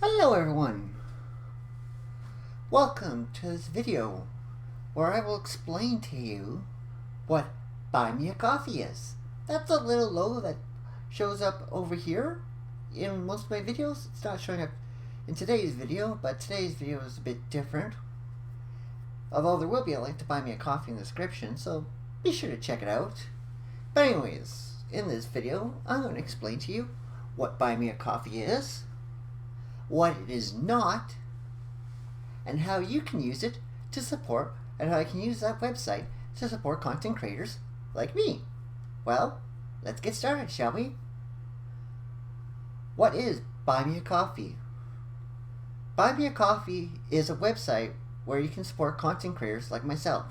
Hello everyone! Welcome to this video where I will explain to you what Buy Me a Coffee is. That's a little logo that shows up over here in most of my videos. It's not showing up in today's video, but today's video is a bit different. Although there will be a link to Buy Me a Coffee in the description, so be sure to check it out. But anyways, in this video, I'm going to explain to you what Buy Me a Coffee is, what it is not, and how you can use it to support, and how I can use that website to support content creators like me. Well, let's get started, shall we? What is Buy Me a Coffee? Buy Me a Coffee is a website where you can support content creators like myself.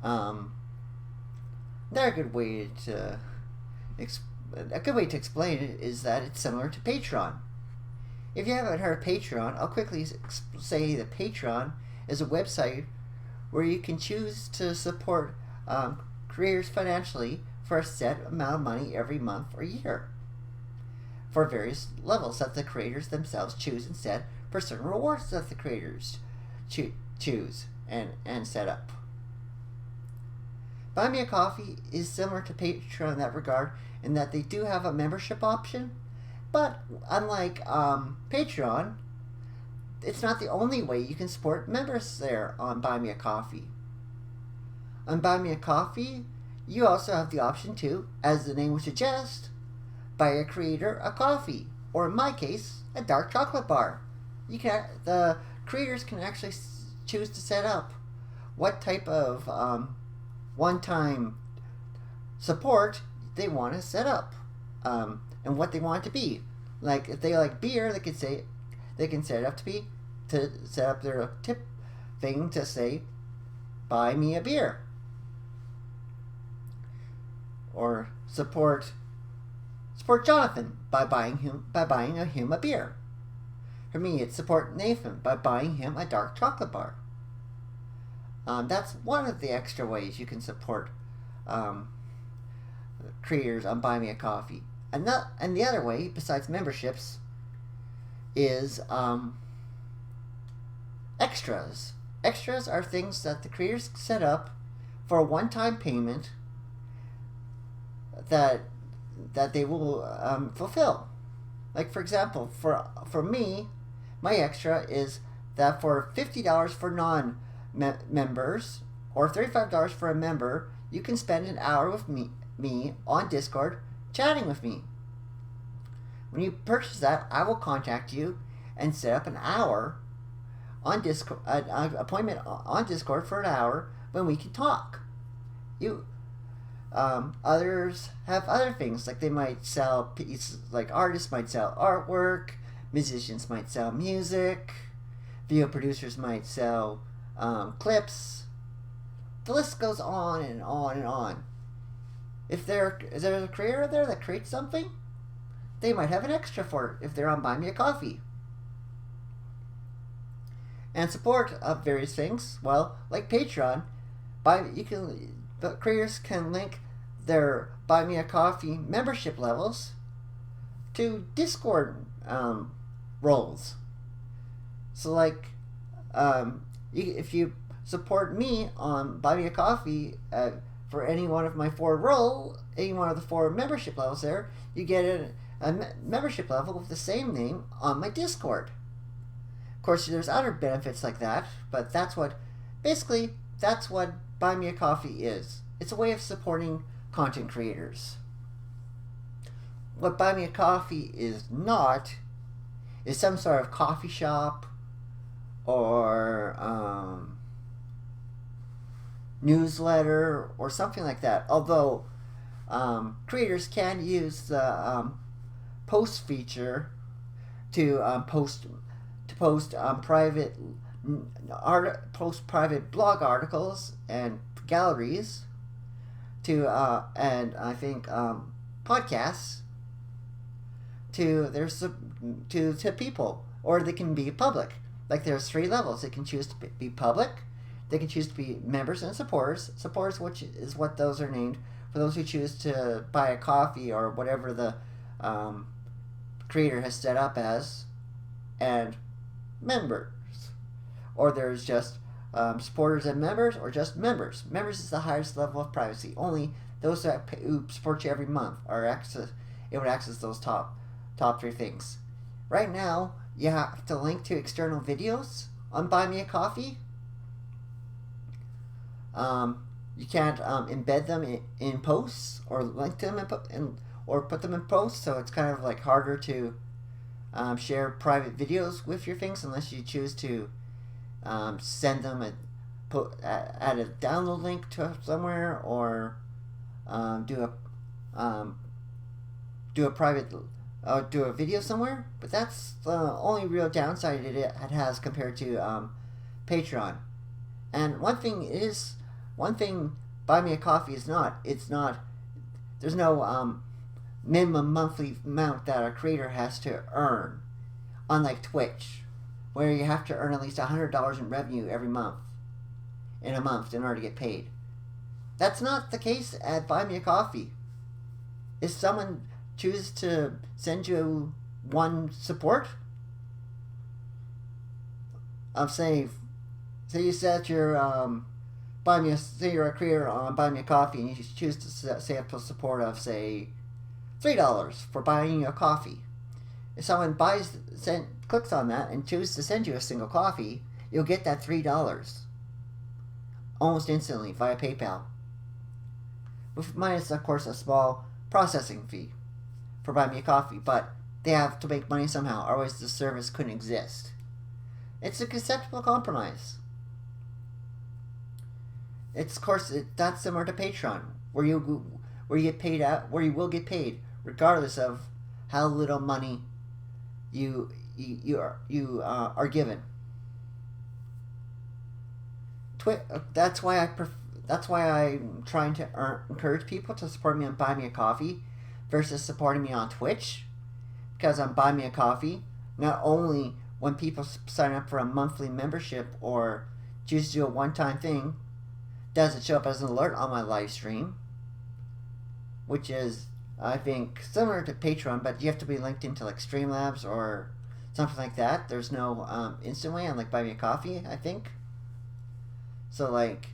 Another good way to explain it is that it's similar to Patreon. If you haven't heard of Patreon, I'll quickly say that Patreon is a website where you can choose to support creators financially for a set amount of money every month or year for various levels that the creators themselves choose and set for certain rewards that the creators choose and set up. Buy Me a Coffee is similar to Patreon in that regard in that they do have a membership option. But unlike Patreon, it's not the only way you can support members there on Buy Me a Coffee. On Buy Me a Coffee, you also have the option to, as the name would suggest, buy a creator a coffee, or in my case, a dark chocolate bar. The creators can actually choose to set up what type of one-time support they want to set up. And what they want it to be. Like if they like beer, they can set it up to set up their tip thing to say, "Buy me a beer," or support Jonathan by buying him a beer. For me, it's support Nathan by buying him a dark chocolate bar. That's one of the extra ways you can support creators on Buy Me a Coffee. And the other way, besides memberships, is extras. Extras are things that the creators set up for a one-time payment that they will fulfill. Like for example, for me, my extra is that for $50 for non-members or $35 for a member, you can spend an hour with me on Discord chatting with me. When you purchase that, I will contact you and set up an hour on Discord, an appointment on Discord for an hour when we can talk. Others have other things, like they might sell pieces, like artists might sell artwork, musicians might sell music, video producers might sell clips. The list goes on and on and on. If is there a creator there that creates something, they might have an extra for it if they're on Buy Me a Coffee. And support of various things, well, like Patreon, creators can link their Buy Me a Coffee membership levels to Discord roles. So like, if you support me on Buy Me a Coffee, for any one of the 4 membership levels there, you get a membership level with the same name on my Discord. Of course, there's other benefits like that, but that's what Buy Me a Coffee is. It's a way of supporting content creators. What Buy Me a Coffee is not is some sort of coffee shop or newsletter or something like that. Although creators can use the post feature to post private blog articles and galleries to and I think podcasts to people, or they can be public. Like there's 3 levels. They can choose to be public. They can choose to be members and supporters. Supporters, which is what those are named, for those who choose to buy a coffee or whatever the creator has set up as, and members. Or there's just supporters and members, or just members. Members is the highest level of privacy. Only those who support you every month are it would access those top 3 things. Right now, you have to link to external videos on Buy Me a Coffee. You can't embed them in posts or link to them or put them in posts, so it's kind of like harder to share private videos with your things unless you choose to send them add a download link to somewhere, or do a video somewhere. But that's the only real downside it has compared to Patreon. And one thing Buy Me a Coffee is not. There's no minimum monthly amount that a creator has to earn, unlike Twitch, where you have to earn at least $100 in revenue every month, in order to get paid. That's not the case at Buy Me a Coffee. If someone chooses to send you one support, say you set your say you're a creator on Buy Me a Coffee and you choose to say up to support of, say, $3 for buying you a coffee. If someone clicks on that and chooses to send you a single coffee, you'll get that $3 almost instantly via PayPal, with minus, of course, a small processing fee for Buy Me a Coffee. But they have to make money somehow, otherwise the service couldn't exist. It's a acceptable compromise. It's, of course, that's similar to Patreon, where you get paid out, where you will get paid regardless of how little money you are given. That's why I'm trying to encourage people to support me on Buy Me a Coffee versus supporting me on Twitch, because on Buy Me a Coffee, not only when people sign up for a monthly membership or choose to do a one-time thing, does it show up as an alert on my live stream, which is, I think, similar to Patreon, but you have to be linked into like Streamlabs or something like that. There's no instant way on like Buy Me a Coffee, I think. So like,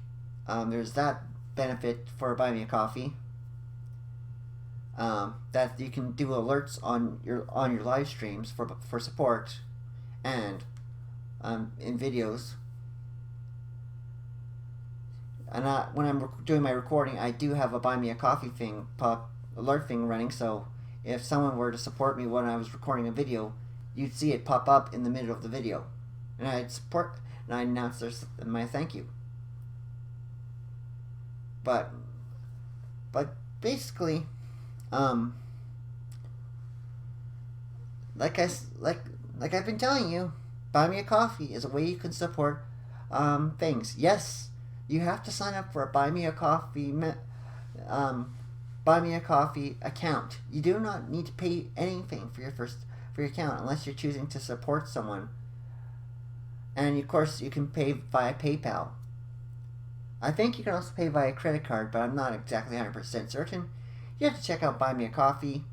there's that benefit for Buy Me a Coffee, that you can do alerts on your live streams for support, and in videos. And when I'm doing my recording, I do have a Buy Me a Coffee alert thing running, so if someone were to support me when I was recording a video, you'd see it pop up in the middle of the video, and I'd announce my thank you. But basically, like I've been telling you, Buy Me a Coffee is a way you can support things. Yes, you have to sign up for a Buy Me a Coffee account. You do not need to pay anything for your account unless you're choosing to support someone. And of course, you can pay via PayPal. I think you can also pay via credit card, but I'm not exactly 100% certain. You have to check out Buy Me a Coffee.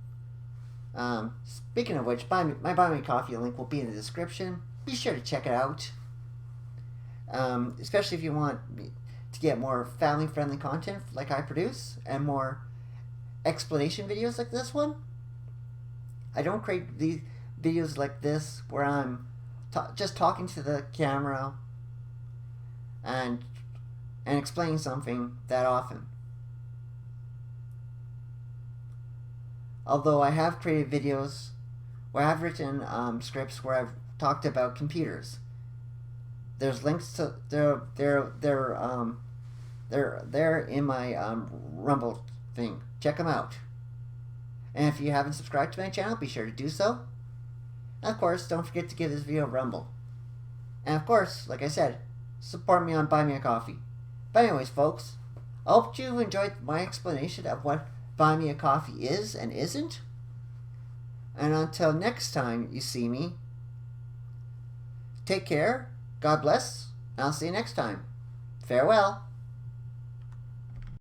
Speaking of which, my Buy Me a Coffee link will be in the description. Be sure to check it out. Especially if you want to get more family-friendly content like I produce, and more explanation videos like this one. I don't create these videos like this where I'm just talking to the camera and explaining something that often. Although I have created videos where I've written scripts where I've talked about computers. There's links to they're in my Rumble thing. Check them out. And if you haven't subscribed to my channel, be sure to do so. And of course, don't forget to give this video a rumble. And of course, like I said, support me on Buy Me a Coffee. But anyways, folks, I hope you enjoyed my explanation of what Buy Me a Coffee is and isn't. And until next time you see me, take care, God bless, and I'll see you next time. Farewell.